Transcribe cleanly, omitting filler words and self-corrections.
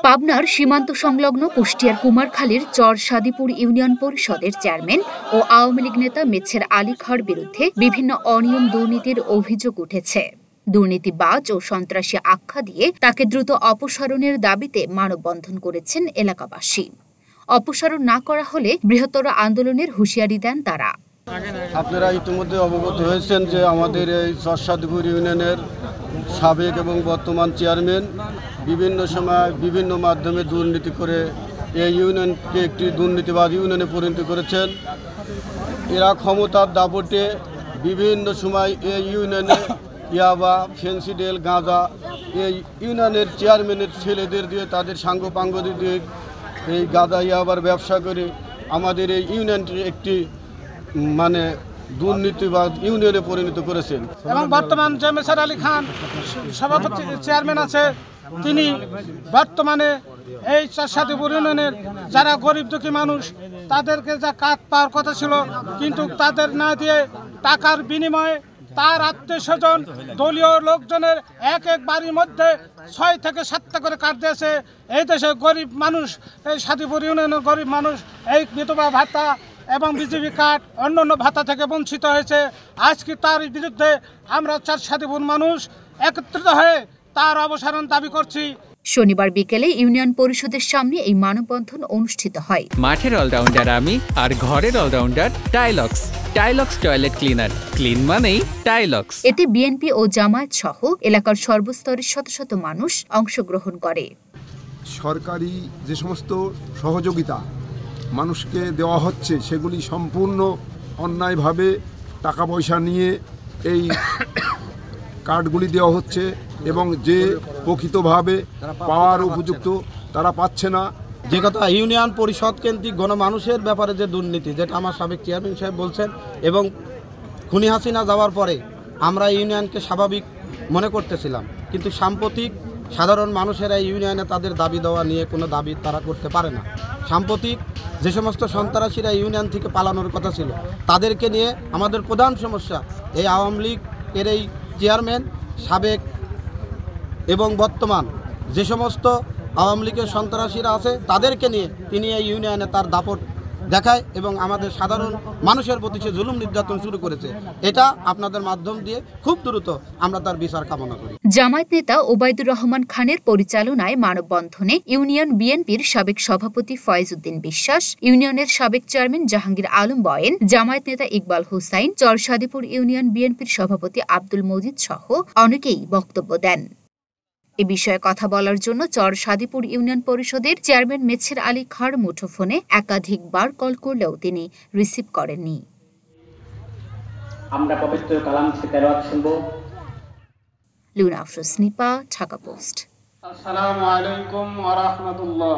পাবনার সীমান্ত সংলগ্ন কুষ্টিয়ার কুমারখালীর চর সাদিপুর ইউনিয়ন পরিষদের চেয়ারম্যান ও আওয়ামী লীগ নেতা মেছের আলী খাঁর বিরুদ্ধে বিভিন্ন অনিয়ম দুর্নীতির অভিযোগ উঠেছে। দুর্নীতিবাজ ও সন্ত্রাসী আখ্যা দিয়ে তাকে দ্রুত অপসারণের দাবিতে মানববন্ধন করেছেন এলাকাবাসী। অপসারণ না করা হলে বৃহত্তর আন্দোলনের হুঁশিয়ারি দেন তারা। আপনারা ইতিমধ্যে অবগত হয়েছেন যে আমাদের এই চর সাদিপুর ইউনিয়নের সাবেক এবং বর্তমান চেয়ারম্যান বিভিন্ন সময় বিভিন্ন মাধ্যমে দুর্নীতি করে এই ইউনিয়নকে একটি দুর্নীতিবাজ ইউনিয়নে পরিণত করেছেন। এরা ক্ষমতার দাপটে বিভিন্ন সময় এই ইউনিয়নে ইয়াবা, ফেন্সিডেল, গাঁজা এই ইউনিয়নের চেয়ারম্যানের ছেলেদের দিয়ে তাদের সাঙ্গপাঙ্গ দিয়ে এই গাঁজা ইয়াবার ব্যবসা করে আমাদের এই ইউনিয়নটি একটি মানে দুর্নীতিবাদ ইউনিয়নে পরিণত করেছেন। এবং বর্তমান যে মেছের আলী খান সভাপতি চেয়ারম্যান আছে, তিনি বর্তমানে এই চর সাদিপুর ইউনিয়নের যারা গরিব দুঃখী মানুষ তাদেরকে যা কাজ পাওয়ার কথা ছিল, কিন্তু তাদের না দিয়ে টাকার বিনিময়ে তার আত্মীয় স্বজন দলীয় লোকজনের এক এক বাড়ির মধ্যে 6 থেকে 7টা করে কার্ড দিয়েছে। এই দেশে গরিব মানুষ, এই সাদিপুর ইউনিয়নের গরিব মানুষ এই বিধবা ভাতা এবং বিজেপি কার্ড অন্যান্য ভাতা থেকে বঞ্চিত হয়েছে। আজকে তার বিরুদ্ধে আমরা চর সাদিপুর মানুষ একত্রিত হয়ে তার অবসারণ দাবি করছি। শনিবার বিকেলে ইউনিয়ন পরিষদের সামনে এই মানববন্ধন অনুষ্ঠিত হয়। মাঠের অলরাউন্ডার আমি আর ঘরের allrounder Tylox. Tylox toilet cleaner, clean মানেই টাইলক্স। এতে বিএনপি ও জামায়াত সহ এলাকার সর্বস্তরের শত শত মানুষ অংশগ্রহণ করে। সরকারি যে সমস্ত সহযোগিতা মানুষকে দেওয়া হচ্ছে সেগুলি সম্পূর্ণ অন্যায়ভাবে টাকা পয়সা নিয়ে এই কার্ডগুলি দেওয়া হচ্ছে এবং যে প্রকৃতভাবে পাওয়ার উপযুক্ত তারা পাচ্ছে না। যে কথা ইউনিয়ন পরিষদ কেন্দ্রিক গণমানুষের ব্যাপারে যে দুর্নীতি, যেটা আমার সাবেক চেয়ারম্যান সাহেব বলছেন, এবং খুনি হাসিনা যাওয়ার পরে আমরা ইউনিয়নকে স্বাভাবিক মনে করতেছিলাম, কিন্তু সাম্প্রতিক সাধারণ মানুষেরা ইউনিয়নে তাদের দাবি দেওয়া নিয়ে কোনো দাবি তারা করতে পারে না। সাম্প্রতিক যে সমস্ত সন্ত্রাসীরা ইউনিয়ন থেকে পালানোর কথা ছিল তাদেরকে নিয়ে আমাদের প্রধান সমস্যা এই আওয়ামী লীগের এই চেয়ারম্যান সাবেক এবং বর্তমান যে সমস্ত আওয়ামী লীগের সন্ত্রাসীরা আছে তাদেরকে নিয়ে তিনি এই ইউনিয়নে তার দাপট দেখায় এবং আমাদের সাধারণ মানুষের প্রতি সে জুলুম নির্যাতন শুরু করেছে। এটা আপনাদের মাধ্যম দিয়ে খুব দ্রুত আমরা তার বিচার কামনা করি। জামায়াত নেতা ওবায়দুর রহমান খানের পরিচালনায় মানববন্ধনে ইউনিয়ন বিএনপির সাবেক সভাপতি ফয়েজ উদ্দিন বিশ্বাস, ইউনিয়নের সাবেক চেয়ারম্যান জাহাঙ্গীর আলম বয়েন, জামায়াত নেতা ইকবাল হুসাইন, চর সাদিপুর ইউনিয়ন বিএনপির সভাপতি আব্দুল মজিদ সহ অনেকেই বক্তব্য দেন। এ বিষয়ে কথা বলার জন্য চর সাদিপুর ইউনিয়ন পরিষদের চেয়ারম্যান মেছের আলী খাঁর মুঠোফোনে একাধিকবার কল করলেও তিনি রিসিভ করেননি। আমরা পবিত্র কালাম থেকে তেলাওয়াত শুনব। লুনা আফরোজ নিপা, ঢাকা পোস্ট। আসসালামু আলাইকুম ওয়া রাহমাতুল্লাহ।